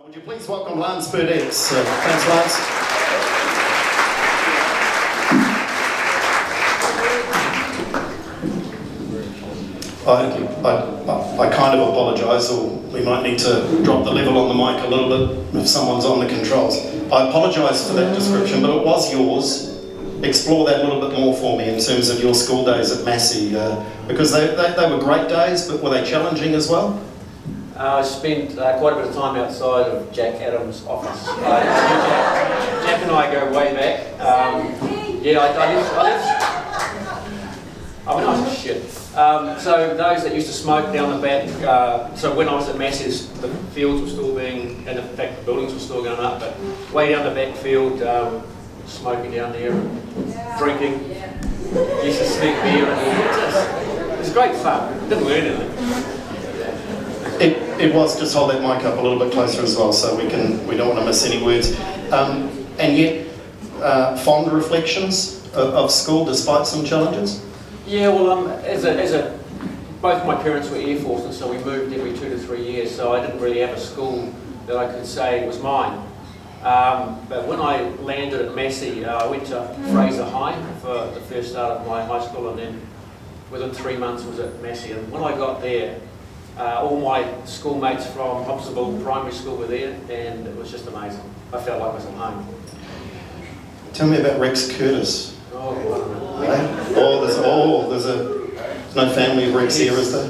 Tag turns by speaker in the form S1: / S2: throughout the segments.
S1: Would you please welcome Lance Burdett? Thanks, Lance. I kind of apologise, or we might need to drop the level on the mic a little bit if someone's on the controls. I apologise for that description, but it was yours. Explore that a little bit more for me in terms of your school days at Massey, because they were great days, but were they challenging as well?
S2: I spent quite a bit of time outside of Jack Adams' office. Jack and I go way back. I was shit. So those that used to smoke down the back, so when I was at Massey's, the fields were still being, and in fact the buildings were still going up, but way down the back field, smoking down there, drinking, used to sneak beer, and it was great fun. Didn't learn anything.
S1: It was. Just hold that mic up a little bit closer as well, so we don't want to miss any words. And yet, fond reflections of school despite some challenges.
S2: Yeah, well, both my parents were Air Force, and so we moved every 2 to 3 years. So I didn't really have a school that I could say was mine. But when I landed at Massey, I went to Fraser High for the first start of my high school, and then within 3 months was at Massey. And when I got there, all my schoolmates from Hobsonville Primary School were there, and it was just amazing. I felt like I was at home.
S1: Tell me about Rex Curtis.
S2: Oh, I don't know.
S1: There's no family of Rex here, is there?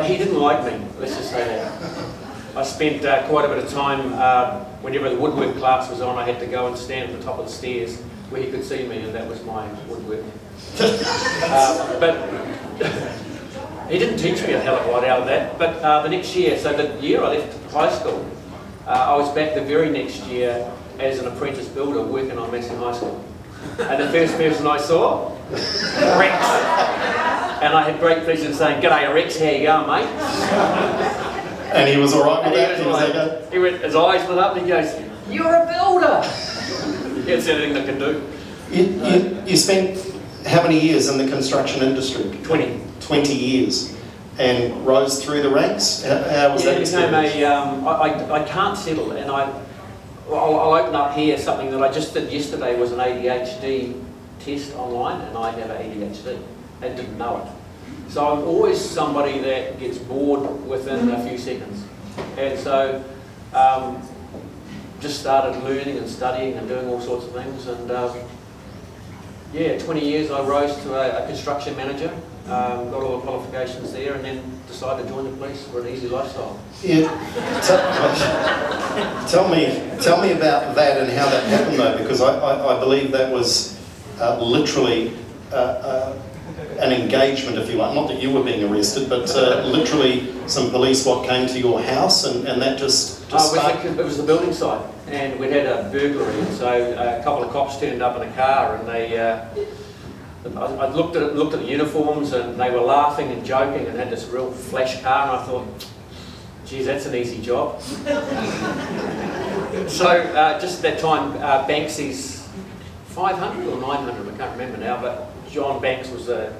S2: He didn't like me, let's just say that. I spent quite a bit of time, whenever the woodwork class was on, I had to go and stand at the top of the stairs where he could see me, and that was my woodwork. But he didn't teach me a hell of a lot out of that, but the next year, so the year I left high school, I was back the very next year as an apprentice builder working on Massey High School. And the first person I saw, Rex. And I had great pleasure in saying, "G'day Rex, how you going, mate?"
S1: And he was alright with that?
S2: He went, his eyes lit up and he goes, "You're a builder!" It's anything that can do.
S1: You spent how many years in the construction industry?
S2: 20.
S1: 20 years. And rose through the ranks? How was that experience?
S2: I can't settle, and I'll open up here something that I just did yesterday. Was an ADHD test online, and I have ADHD and didn't know it. So I'm always somebody that gets bored within a few seconds, and so just started learning and studying and doing all sorts of things, and 20 years I rose to a construction manager, got all the qualifications there, and then decided to join the police for an easy lifestyle.
S1: Yeah. Tell me about that and how that happened though, because I believe that was literally an engagement, if you like. Not that you were being arrested, but literally some police came to your house, and that just sparked.
S2: It was the building site, and we'd had a burglary, and so a couple of cops turned up in a car, and they I looked at the uniforms, and they were laughing and joking and had this real flash car, and I thought, geez, that's an easy job. So just at that time, Banksy's 500 or 900, I can't remember now, but John Banks was a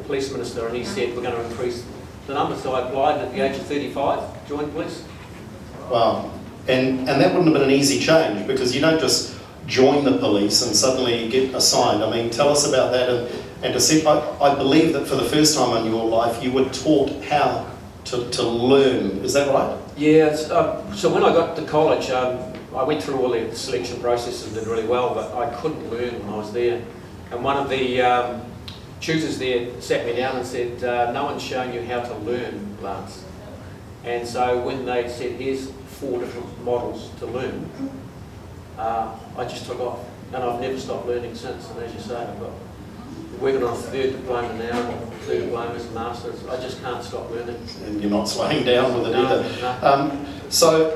S2: police minister, and he said we're going to increase the number. So I applied at the age of 35, joined police.
S1: Wow. And that wouldn't have been an easy change, because you don't just join the police and suddenly you get assigned. I mean, tell us about that, and to see, I believe that for the first time in your life you were taught how to learn. Is that right?
S2: Yeah, so when I got to college, I went through all the selection processes and did really well, but I couldn't learn when I was there. And one of the tutors there sat me down and said, "No one's shown you how to learn, Lance." And so when they said, "Here's 4 different models to learn," I just took off, and I've never stopped learning since. And as you say, I've got working on a 3rd diploma now, 2 diplomas, and masters. I just can't stop learning.
S1: And you're not slowing down with it either.
S2: No.
S1: So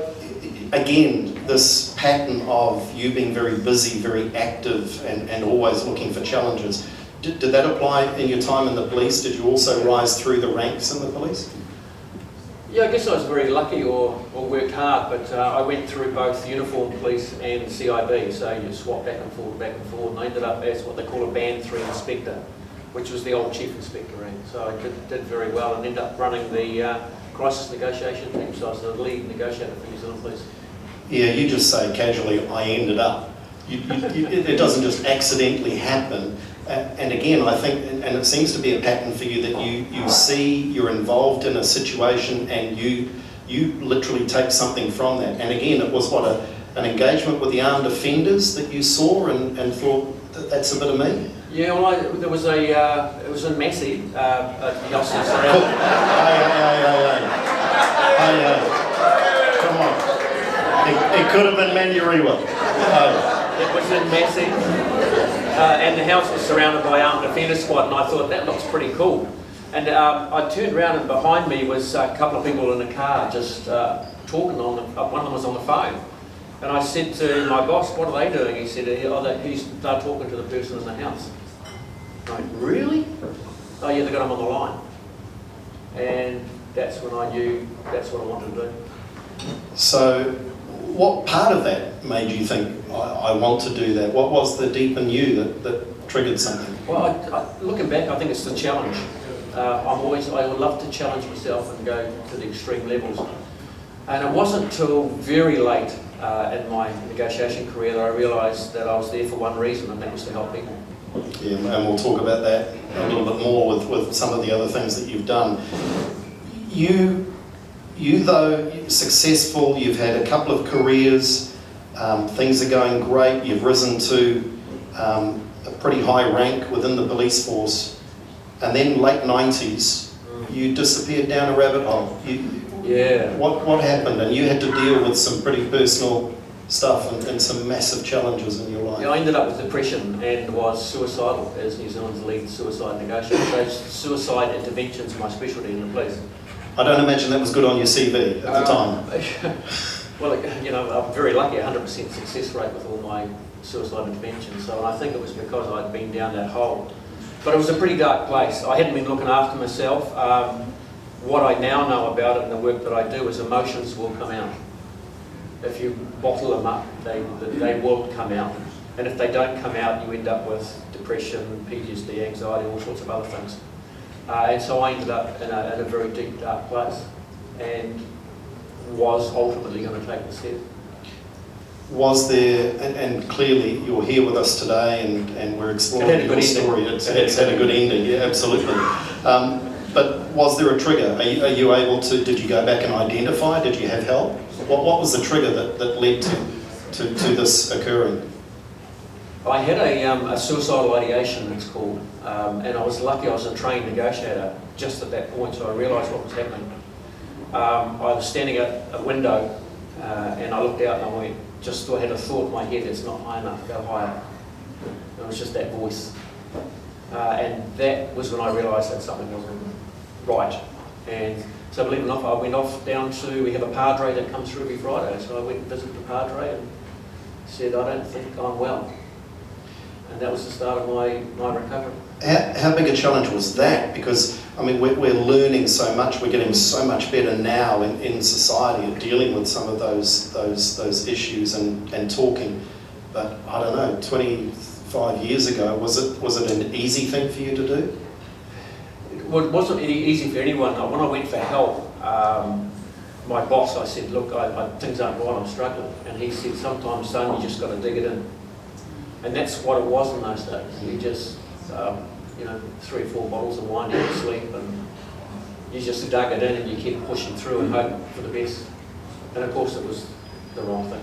S1: again, this pattern of you being very busy, very active, and always looking for challenges. Did that apply in your time in the police? Did you also rise through the ranks in the police?
S2: Yeah, I guess I was very lucky or worked hard, but I went through both uniform police and CIB, so you swap back and forward, and I ended up as what they call a Band 3 inspector. which was the old chief inspector rank. So I did very well and ended up running the crisis negotiation team. So I was the lead negotiator for New Zealand Police.
S1: Yeah, you just say casually, I ended up. It doesn't just accidentally happen. And again, I think, and it seems to be a pattern for you, that you see you're involved in a situation and you literally take something from that. And again, it was what, an engagement with the armed offenders that you saw and thought, that's a bit of me?
S2: Yeah, well, there was it was in Massey, the officers around.
S1: Hey, come on. It could have been Manurewa.
S2: It was in Massey, and the house was surrounded by armed offender squad, and I thought, that looks pretty cool. And I turned around, and behind me was a couple of people in a car just talking one of them was on the phone. And I said to my boss, what are they doing? He said, they're talking to the person in the house. I went, really? Oh yeah, they got him on the line. And that's when I knew that's what I wanted to do.
S1: So, what part of that made you think, I want to do that? What was the deep in you that triggered something?
S2: Well, looking back, I think it's the challenge. I would love to challenge myself and go to the extreme levels. And it wasn't until very late in my negotiation career that I realised that I was there for one reason, and that was to help people.
S1: Yeah, and we'll talk about that a little bit more with some of the other things that you've done. You though, successful, you've had a couple of careers, things are going great, you've risen to a pretty high rank within the police force, and then late 90s, you disappeared down a rabbit hole.
S2: Yeah.
S1: What happened? And you had to deal with some pretty personal stuff and some massive challenges in your life.
S2: Yeah, I ended up with depression and was suicidal as New Zealand's lead suicide negotiator. So suicide interventions are my specialty in the police.
S1: I don't imagine that was good on your CV at the time.
S2: Well, you know, I'm very lucky, 100% success rate with all my suicide interventions. So I think it was because I'd been down that hole. But it was a pretty dark place. I hadn't been looking after myself. What I now know about it and the work that I do is emotions will come out. If you bottle them up, they will come out. And if they don't come out, you end up with depression, PTSD, anxiety, all sorts of other things. And so I ended up in a very deep, dark place and was ultimately going to take the step.
S1: Was there, and clearly you're here with us today and we're exploring your story. It's had a good ending, yeah, absolutely. But was there a trigger? Are you able to, did you go back and identify? Did you have help? What was the trigger that led to this occurring?
S2: I had a suicidal ideation, it's called, and I was lucky I was a trained negotiator just at that point, so I realised what was happening. I was standing at a window and I looked out and I went, I had a thought in my head, it's not high enough, go higher. It was just that voice. And that was when I realised that something wasn't right. And so believe it or not, I went off down to, we have a padre that comes through every Friday, so I went and visited the padre and said, I don't think I'm well. And that was the start of my recovery.
S1: How big a challenge was that? Because, I mean, we're learning so much, we're getting so much better now in society at dealing with some of those issues and talking. But I don't know, 25 years ago, was it an easy thing for you to do?
S2: Well, it wasn't easy for anyone. When I went for help, my boss, I said, look, things aren't right, I'm struggling. And he said, sometimes, son, you just got to dig it in. And that's what it was in those days. You just, 3 or 4 bottles of wine, you to sleep, and you just dug it in and you kept pushing through and hoping for the best. And of course it was the wrong thing.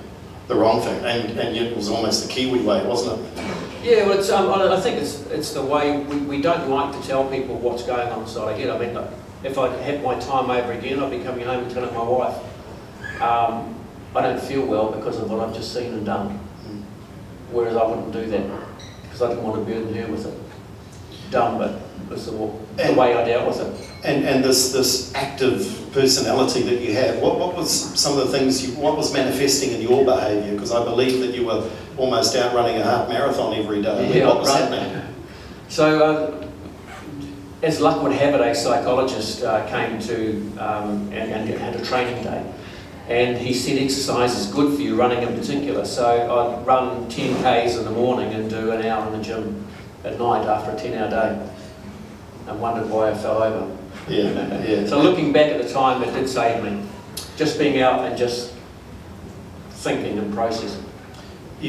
S2: The wrong thing, and it was almost the Kiwi way, wasn't it? Yeah, well, it's, I think it's the way we don't like to tell people what's going on inside our head. I mean, if I had my time over again, I'd be coming home and telling my wife, I don't feel well because of what I've just seen and done. Whereas I wouldn't do that because I didn't want to burden her with it. Dumb, but it was the way I dealt with it. And this active personality that you have, what was some of the things, what was manifesting in your behaviour? Because I believe that you were almost out running a half marathon every day. Yeah, what was happening? So, as luck would have it, a psychologist came to and had a training day. And he said exercise is good for you, running in particular. So I'd run 10 Ks in the morning and do an hour in the gym at night after a 10-hour day. and wondered why I fell over.
S1: Yeah.
S2: So looking back at the time, it did save me. Just being out and just thinking and processing.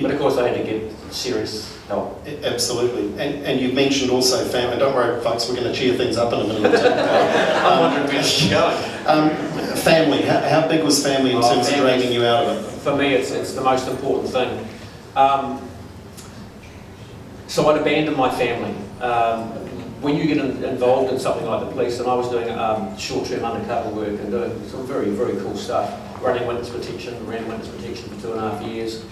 S2: But of course I had to get serious help.
S1: Absolutely. And you mentioned also family. Don't worry, folks, we're going to cheer things up in a minute.
S2: I'm wondering where she's going.
S1: Family. How big was family in terms of dragging you out of it?
S2: For me, it's the most important thing. So I'd abandoned my family. When you get involved in something like the police, and I was doing short-term undercover work and doing some very, very cool stuff, running witness protection, ran witness protection for 2.5 years,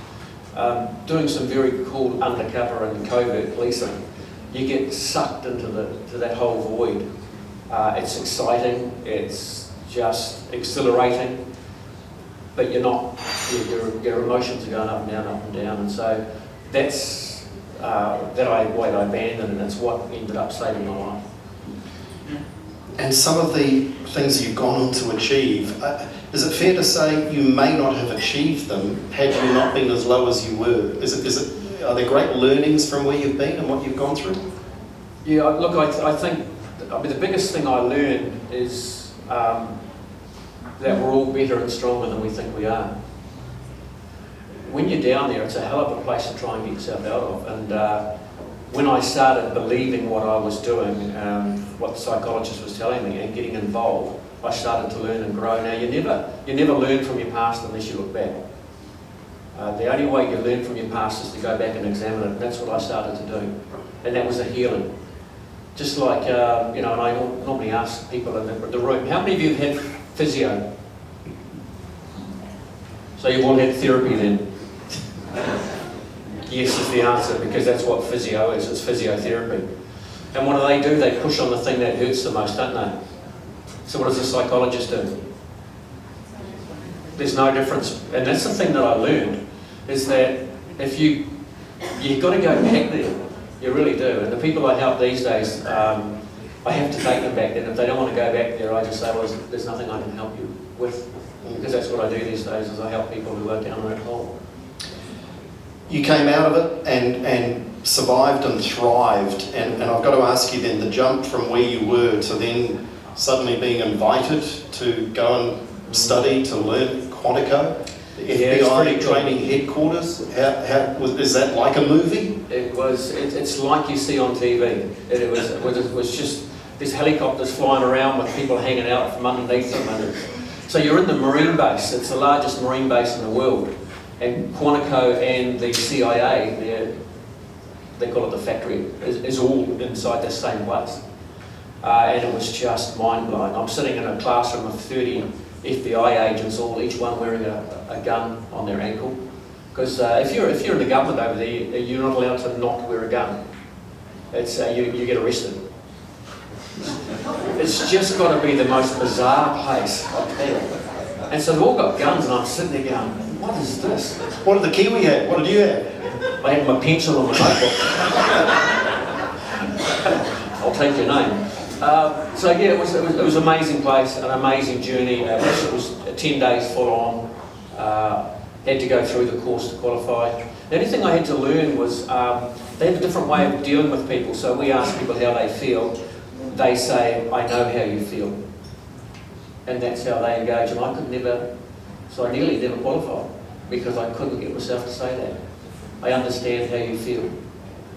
S2: doing some very cool undercover and covert policing, you get sucked into that whole void. It's exciting, it's just exhilarating, but you're not, your emotions are going up and down, and so that's what I abandoned, and that's what ended up saving my life.
S1: And some of the things you've gone on to achieve, is it fair to say you may not have achieved them had you not been as low as you were? Are there great learnings from where you've been and what you've gone through?
S2: Yeah, look, I think the biggest thing I learned is that we're all better and stronger than we think we are. When you're down there, it's a hell of a place to try and get yourself out of. And when I started believing what I was doing, what the psychologist was telling me, and getting involved, I started to learn and grow. Now, you never learn from your past unless you look back. The only way you learn from your past is to go back and examine it, and that's what I started to do. And that was a healing. Just like, and I normally ask people in the room, how many of you have had physio? So you've all had therapy then? Yes is the answer, because that's what physio is, it's physiotherapy. And what do? They push on the thing that hurts the most, don't they? So what does a psychologist do? There's no difference. And that's the thing that I learned, is that if you've got to go back there, you really do. And the people I help these days, I have to take them back there. And if they don't want to go back there, I just say, well, there's nothing I can help you with. Because that's what I do these days, is I help people who are down that hole.
S1: You came out of it and survived and thrived, and I've got to ask you then, the jump from where you were to then suddenly being invited to go and study, to learn Quantico, the FBI training headquarters, is that like a movie? It's
S2: like you see on TV. It was just, there's helicopters flying around with people hanging out from underneath them. So you're in the Marine base, it's the largest Marine base in the world. And Quantico and the CIA, they call it the factory, is all inside the same place. And it was just mind-blowing. I'm sitting in a classroom of 30 FBI agents, each one wearing a gun on their ankle. Because if you're in the government over there, you're not allowed to not wear a gun. It's you get arrested. It's just got to be the most bizarre place, I tell you. And so they've all got guns, and I'm sitting there going, what is this?
S1: What did the Kiwi have? What did you have?
S2: I had my pencil and my notebook. I'll take your name. So yeah, it was an amazing place, an amazing journey. It was 10 days full on. Had to go through the course to qualify. The only thing I had to learn was they have a different way of dealing with people. So we ask people how they feel. They say, I know how you feel. And that's how they engage. And I could never, so I nearly never qualified because I couldn't get myself to say that. I understand how you feel.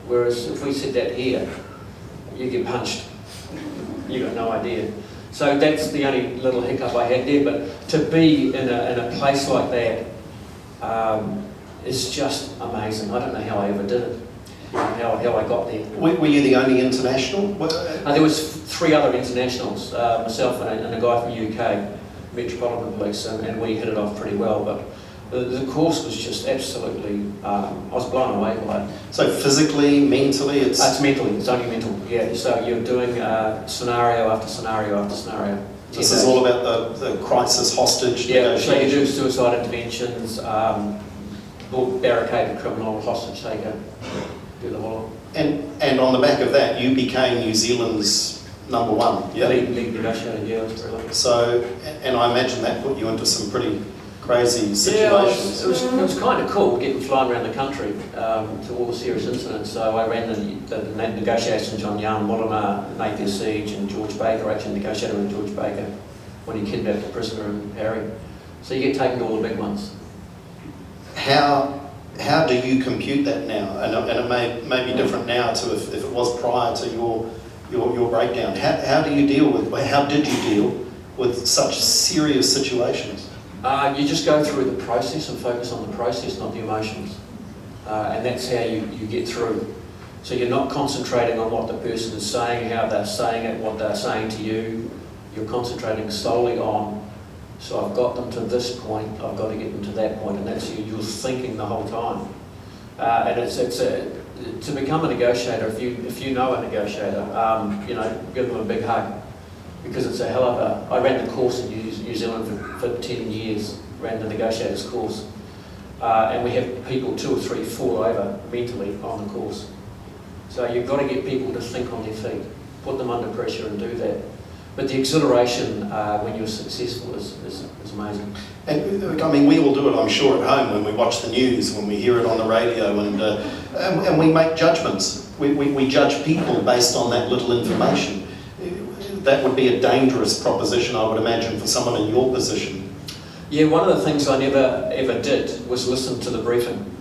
S2: Whereas if we said that here, you get punched. You got no idea. So that's the only little hiccup I had there. But to be in a place like that is just amazing. I don't know how I ever did it. How I got there.
S1: Were you the only international?
S2: There was 3 other internationals, myself and a guy from UK, Metropolitan Police, and we hit it off pretty well. But the course was just absolutely, I was blown away by it.
S1: So physically, mentally, it's
S2: mentally, it's only mental, yeah. So you're doing scenario after scenario after scenario.
S1: This is all about the crisis hostage negotiation.
S2: So you do suicide interventions, barricaded criminal, hostage taker.
S1: And on the back of that, you became New Zealand's #1.
S2: Yeah. Lead negotiator, yeah, that's very lucky.
S1: So, and I imagine that put you into some pretty crazy situations.
S2: It was kind of cool getting flying around the country to all the serious incidents. So I ran the negotiations on Jan Mollema, Napier Siege, and George Baker. I actually negotiated with George Baker when he kidnapped the prisoner in Harry. So you get taken to all the big ones.
S1: How do you compute that now? And it may be different now to if it was prior to your breakdown. How do you deal with, how did you deal with such serious situations?
S2: You just go through the process and focus on the process, not the emotions. And that's how you get through. So you're not concentrating on what the person is saying, how they're saying it, what they're saying to you. You're concentrating solely on, so I've got them to this point, I've got to get them to that point, and that's you're thinking the whole time. And to become a negotiator, if you know a negotiator, you know, give them a big hug, because it's a hell of a. I ran the course in New Zealand for 10 years, ran the negotiators course, and we have people 2 or 3 fall over mentally on the course. So you've got to get people to think on their feet, put them under pressure, and do that. But the exhilaration when you're successful is amazing.
S1: And I mean, we all do it, I'm sure, at home when we watch the news, when we hear it on the radio, and we make judgments. We judge people based on that little information. That would be a dangerous proposition, I would imagine, for someone in your position.
S2: Yeah, one of the things I never ever did was listen to the briefing.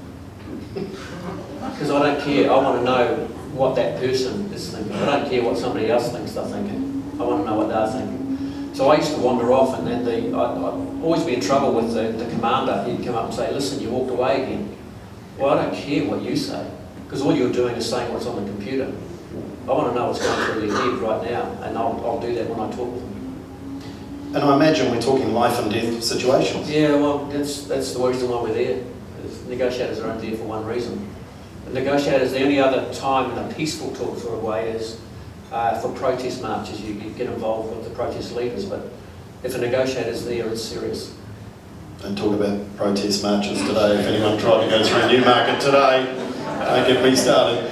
S2: Because I don't care, I want to know what that person is thinking. I don't care what somebody else thinks they're thinking. I want to know what they're thinking. So I used to wander off, and then I'd always be in trouble with the commander. He'd come up and say, listen, you walked away again. Well, I don't care what you say, because all you're doing is saying what's on the computer. I want to know what's going through their head right now, and I'll do that when I talk with them.
S1: And I imagine we're talking life and death situations.
S2: Yeah, well, that's the reason why we're there. Negotiators are only there for one reason. The negotiators, the only other time in a peaceful talk sort of way is for protest marches. You get involved with the protest leaders, but if a negotiator's there, it's serious.
S1: Don't talk about protest marches today. If anyone tried to go through Newmarket today, don't get me started.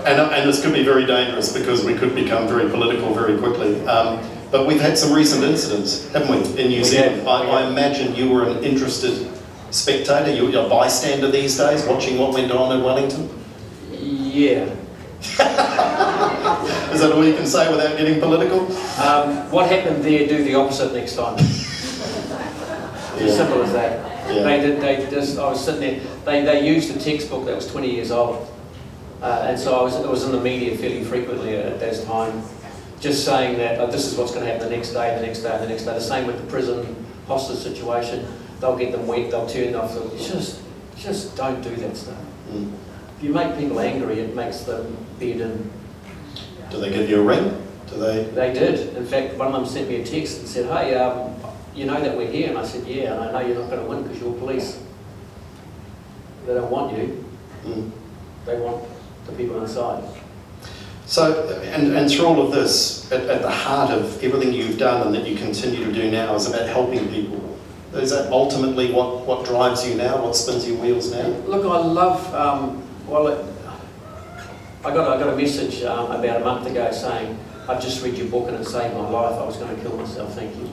S1: And this could be very dangerous because we could become very political very quickly. But we've had some recent incidents, haven't we, in New Zealand? I imagine you were an interested spectator, you're a bystander these days, watching what went on in Wellington?
S2: Yeah.
S1: Is that all you can say without getting political?
S2: What happened there, do the opposite next time. As simple as that. Yeah. I was sitting there, they used a textbook that was 20 years old. And so I was in the media fairly frequently at that time, just saying that this is what's going to happen the next day, the next day, the next day. The same with the prison hostage situation. They'll get them wet, they'll turn off. Just don't do that stuff. Mm. If you make people angry, it makes them bed in.
S1: Do they give you a ring? Do they?
S2: They did. In fact, one of them sent me a text and said, hey, you know that we're here? And I said, yeah, and I know you're not going to win because you're police. They don't want you. Mm. They want the people inside.
S1: So, and through all of this, at the heart of everything you've done and that you continue to do now is about helping people. Is that ultimately what drives you now? What spins your wheels now?
S2: Look, I love, I got a message about a month ago saying, I've just read your book and it saved my life. I was going to kill myself, thank you.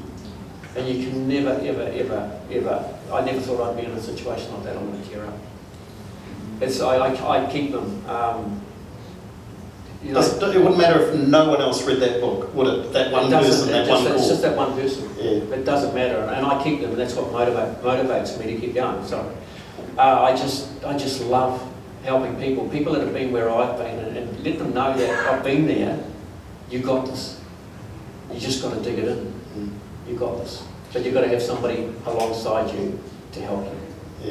S2: And you can never, ever, ever, ever, I never thought I'd be in a situation like that. I'm going to tear up. I keep them. You know,
S1: it wouldn't matter if no one else read that book, would it? That one person, that one call.
S2: It's just that one person.
S1: Yeah.
S2: It doesn't matter, and I keep them, and that's what motivates me to keep going. Sorry. I just love helping people that have been where I've been, and let them know that I've been there. You got this. You just got to dig it in. Mm. You got this, but you've got to have somebody alongside you to help you.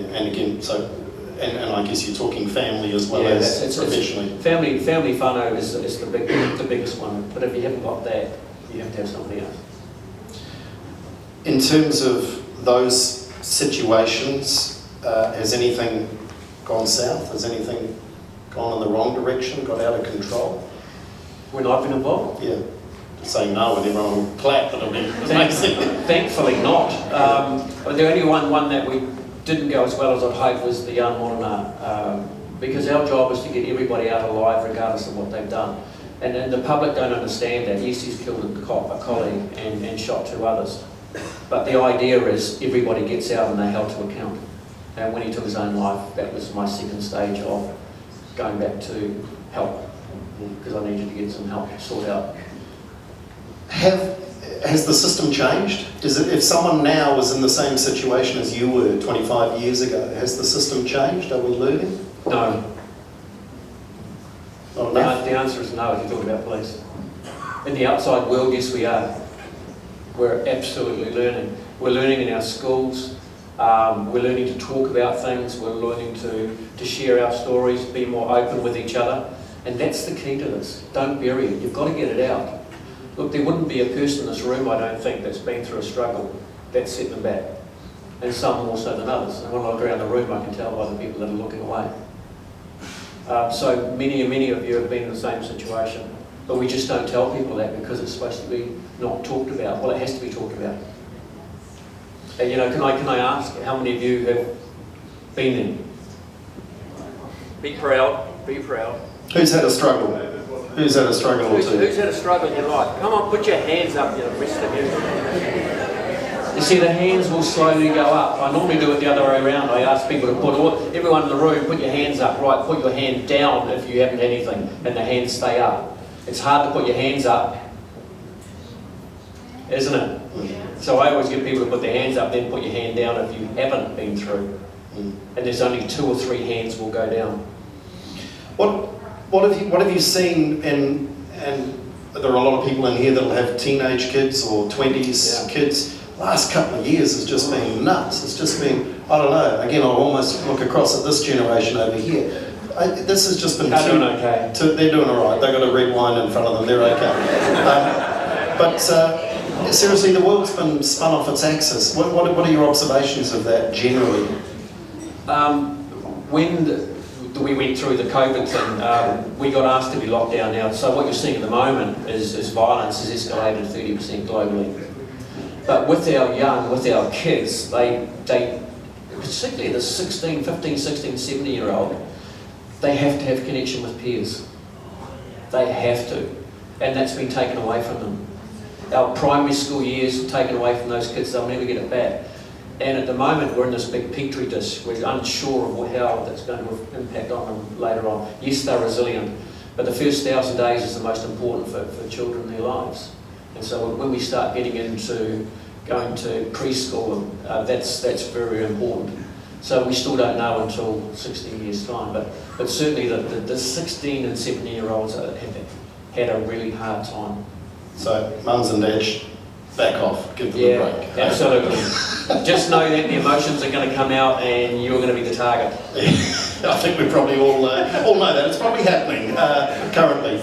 S1: Yeah, and again, so. And I guess you're talking family as well as professionally.
S2: Family whānau is the biggest one, but if you haven't got that, you have to have somebody else.
S1: In terms of those situations, has anything gone south? Has anything gone in the wrong direction, got out of control?
S2: When I've been involved?
S1: Yeah. Saying no and everyone will clap, it'll be amazing.
S2: Thankfully not. But the only one that we didn't go as well as I'd hoped was the young Morena, because our job is to get everybody out alive regardless of what they've done. And the public don't understand that. Yes, he's killed a colleague and shot 2 others, But the idea is everybody gets out and they're held to account. And when he took his own life, that was my second stage of going back to help, because I needed to get some help sorted out.
S1: Has the system changed? Is it, if someone now was in the same situation as you were 25 years ago, has the system changed? Are we learning?
S2: No.
S1: Not enough?
S2: The answer is no if you talk about police. In the outside world, yes we are. We're absolutely learning. We're learning in our schools. We're learning to talk about things. We're learning to share our stories, be more open with each other. And that's the key to this. Don't bury it. You've got to get it out. Look, there wouldn't be a person in this room, I don't think, that's been through a struggle that's set them back. And some more so than others. And when I look around the room, I can tell by the people that are looking away. So many of you have been in the same situation. But we just don't tell people that because it's supposed to be not talked about. Well, it has to be talked about. And, you know, can I ask how many of you have been there? Be proud. Be proud.
S1: Who's had a struggle? Who's had a struggle or two?
S2: Who's had a struggle in your life? Come on, put your hands up, you know, the rest of you. You see, the hands will slowly go up. I normally do it the other way around. I ask people to put everyone in the room, put your hands up. Right, put your hand down if you haven't had anything, and the hands stay up. It's hard to put your hands up, isn't it? So I always get people to put their hands up, then put your hand down if you haven't been through. And there's only 2 or 3 hands will go down.
S1: What have you seen, and there are a lot of people in here that'll have teenage kids or 20s kids. Last couple of years has just been nuts. It's just been, I don't know, again I'll almost look across at this generation over here. This has just been
S2: they're doing okay.
S1: They're doing all right. They've got a red wine in front of them. They're okay. But seriously, the world's been spun off its axis. What are your observations of that generally?
S2: When we went through the COVID thing, we got asked to be locked down now. So what you're seeing at the moment is violence has escalated 30% globally. But with our young, with our kids, they particularly the 15, 16, 17-year-old, they have to have connection with peers. They have to. And that's been taken away from them. Our primary school years taken away from those kids, they'll never get it back. And at the moment, we're in this big petri dish. We're unsure of how that's going to impact on them later on. Yes, they're resilient, but the first 1,000 days is the most important for children in their lives. And so when we start getting into going to preschool, that's very important. So we still don't know until 16 years' time, but certainly the 16 and 17-year-olds have had a really hard time.
S1: So mums and dads, back off, give them a break.
S2: Absolutely. Just know that the emotions are going to come out and you're going to be the target.
S1: I think we probably all know that. It's probably happening currently.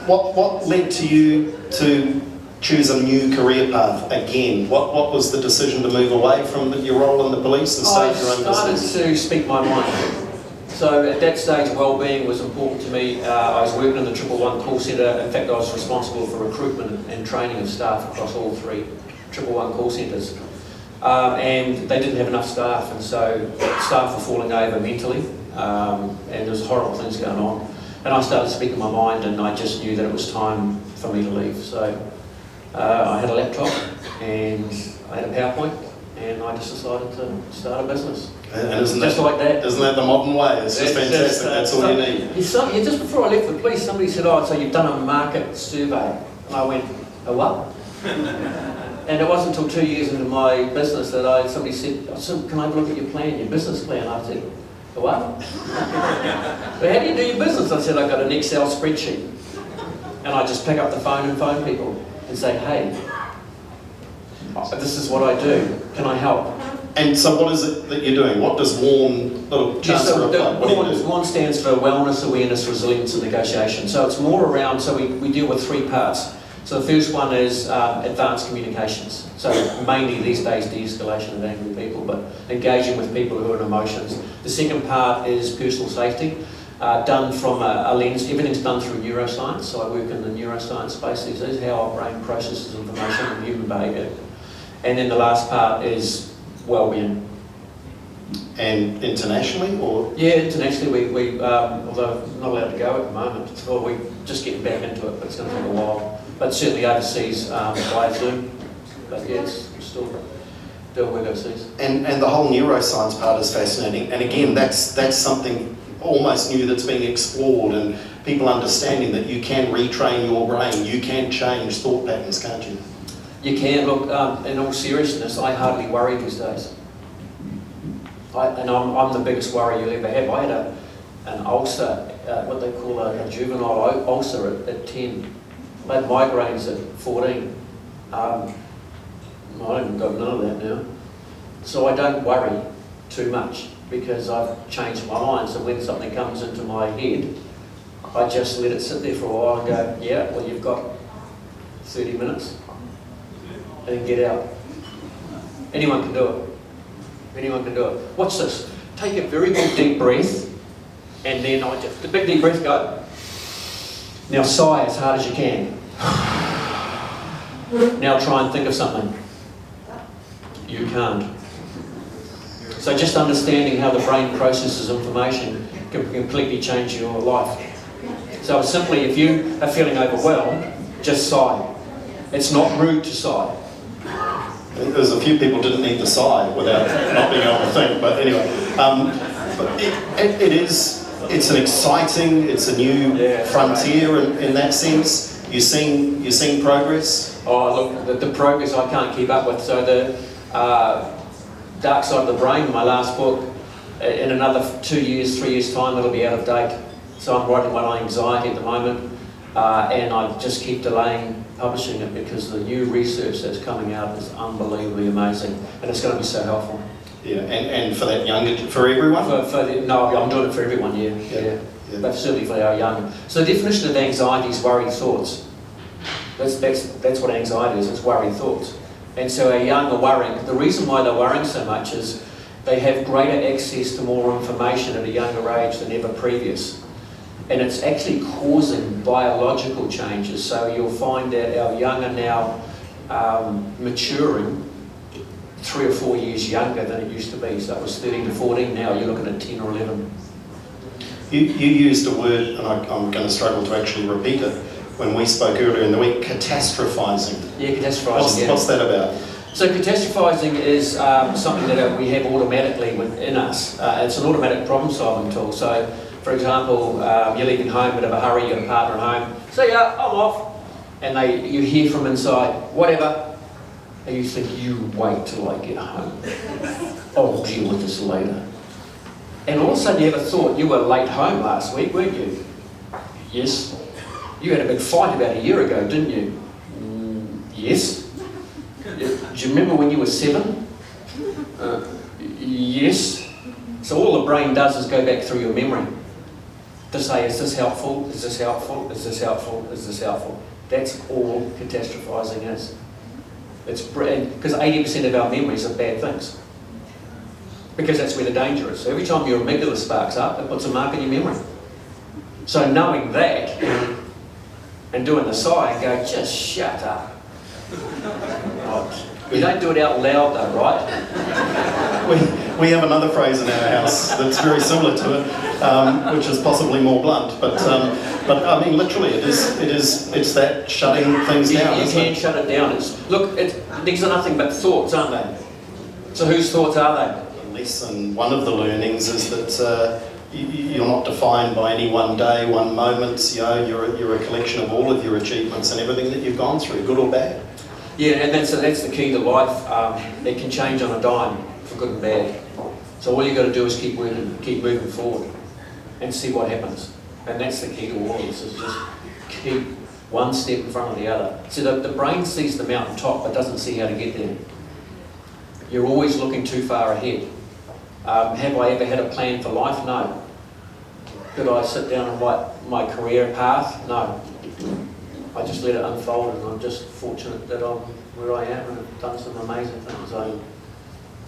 S1: What led to you to choose a new career path again? What was the decision to move away from your role in the police and start your own business?
S2: I started to speak my mind. So at that stage, well-being was important to me. I was working in the 111 call centre. In fact, I was responsible for recruitment and training of staff across all 3 111 call centres. And they didn't have enough staff, and so staff were falling over mentally, and there was horrible things going on. And I started speaking my mind, and I just knew that it was time for me to leave. So I had a laptop, and I had a PowerPoint, and I just decided to start a business.
S1: And isn't
S2: just like that.
S1: Isn't that the modern way? It's just fantastic. That's all you need.
S2: Just before I left the police, somebody said, "Oh, so you've done a market survey?" And I went, "A what?" And it wasn't until 2 years into my business that somebody said, "Can I have a look at your plan, your business plan?" I said, "A what?" "But how do you do your business?" I said, "I've got an Excel spreadsheet." And I just pick up the phone and phone people and say, "Hey, this is what I do. Can I help?"
S1: And so what is it that you're doing? What does WARN, little chance for
S2: WARN stands for Wellness, Awareness, Resilience and Negotiation. So it's more around, so we deal with 3 parts. So the first one is advanced communications. So mainly these days de-escalation of angry people, but engaging with people who are in emotions. The second part is personal safety, done from a lens. Everything's done through neuroscience. So I work in the neuroscience space. This is how our brain processes information and human behaviour. And then the last part is well-being.
S1: And internationally, or?
S2: Yeah, internationally, we although not allowed to go at the moment, or we're just getting back into it, but it's going to take a while. But certainly overseas via Zoom. But yeah, it's still doing work overseas.
S1: And the whole neuroscience part is fascinating. And again, that's something almost new that's being explored, and people understanding that you can retrain your brain, you can change thought patterns, can't you?
S2: You can. Look, in all seriousness, I hardly worry these days. I'm the biggest worry you'll ever have. I had an ulcer, what they call a juvenile ulcer at 10. I had migraines at 14. I haven't got none of that now. So I don't worry too much because I've changed my mind. So when something comes into my head, I just let it sit there for a while and go, yeah, well, you've got 30 minutes and then get out. Anyone can do it. Anyone can do it. Watch this. Take a very big deep breath, and then the big deep breath, go. Now sigh as hard as you can. Now try and think of something. You can't. So just understanding how the brain processes information can completely change your life. So simply, if you are feeling overwhelmed, just sigh. It's not rude to sigh.
S1: There's a few people didn't need the sigh without not being able to think, but anyway. But it's an exciting, it's a new frontier in that sense. You're seeing progress?
S2: Oh look, the progress I can't keep up with. So the Dark Side of the Brain, my last book, in another 2 years, 3 years time, it'll be out of date. So I'm writing one on anxiety at the moment, and I just keep delaying publishing it because the new research that's coming out is unbelievably amazing, and it's going to be so helpful.
S1: Yeah, and for that younger, for everyone?
S2: No, I'm doing it for everyone, yeah. But certainly for our young. So the definition of anxiety is worried thoughts. That's what anxiety is, it's worried thoughts. And so our young are worrying. The reason why they're worrying so much is they have greater access to more information at a younger age than ever previous. And it's actually causing biological changes. So you'll find that our young are now maturing 3 or 4 years younger than it used to be. So it was 13 to 14, now you're looking at 10 or 11.
S1: You used a word, and I'm going to struggle to actually repeat it, when we spoke earlier in the week, catastrophizing.
S2: Yeah, catastrophizing.
S1: What's that about?
S2: So catastrophizing is something that we have automatically within us. It's an automatic problem-solving tool. So, for example, you're leaving home, bit of a hurry, you've got a partner at home, see ya, I'm off. And you hear from inside, whatever. And you think, you wait till I get home. I'll deal with this later. And all of a sudden you have a thought, you were late home last week, weren't you? Yes. You had a big fight about a year ago, didn't you? Yes. Do you remember when you were 7? Yes. So all the brain does is go back through your memory to say, is this helpful? Is this helpful? Is this helpful? Is this helpful? That's all catastrophizing is. It's because 80% of our memories are bad things. Because that's where the danger is. So every time your amygdala sparks up, it puts a mark in your memory. So knowing that and doing the sigh and go, just shut up. You don't do it out loud though, right?
S1: We have another phrase in our house that's very similar to it, which is possibly more blunt. But I mean, literally, it's that shutting things down.
S2: You can shut it down. These are nothing but thoughts, aren't they? So whose thoughts are they?
S1: And one of the learnings is that you're not defined by any one day, one moment. You know, you're a collection of all of your achievements and everything that you've gone through, good or bad. Yeah,
S2: and that's the key to life. It can change on a dime, for good and bad. So all you've got to do is keep moving forward, and see what happens. And that's the key to all this: is just keep one step in front of the other. See, the brain sees the mountain top, but doesn't see how to get there. You're always looking too far ahead. Have I ever had a plan for life? No. Could I sit down and write my career path? No. I just let it unfold, and I'm just fortunate that I'm where I am and have done some amazing things.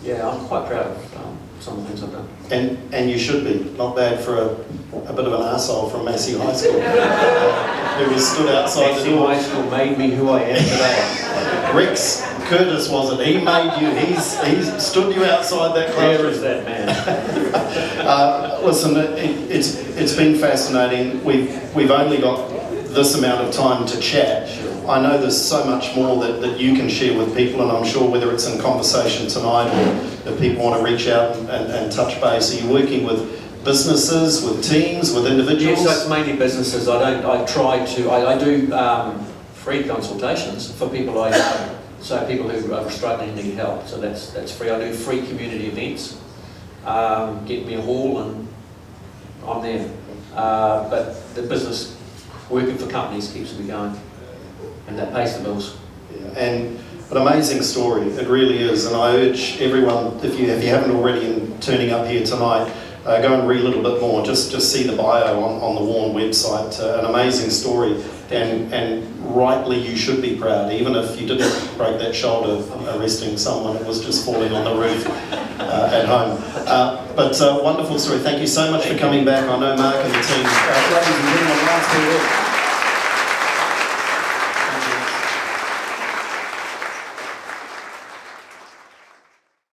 S2: Yeah, I'm quite proud of some of the things I've done.
S1: And you should be. Not bad for a bit of an arsehole from Massey High School who was stood outside
S2: Massey
S1: the door.
S2: High School made me who I am today.
S1: Rex Curtis, was it? He made you. He stood you outside that classroom.
S2: Where is that man?
S1: Listen, it's been fascinating. We've only got this amount of time to chat.
S2: Sure.
S1: I know there's so much more that you can share with people, and I'm sure whether it's in conversation tonight or if people want to reach out and touch base, are you working with businesses, with teams, with individuals?
S2: Yes, so it's mainly businesses. I do free consultations for people I know, so people who are struggling and need help. So that's free. I do free community events. Get me a hall and I'm there. But the business, working for companies, keeps me going, and that pays the bills.
S1: Yeah, and an amazing story, it really is. And I urge everyone, if you haven't already, in turning up here tonight, go and read a little bit more. Just see the bio on the Warren website. An amazing story, and rightly you should be proud, even if you didn't break that shoulder arresting someone. It was just falling on the roof at home. But wonderful story. Thank you so much for coming back. I know Mark and the team. Ladies and gentlemen, Lance Burdett.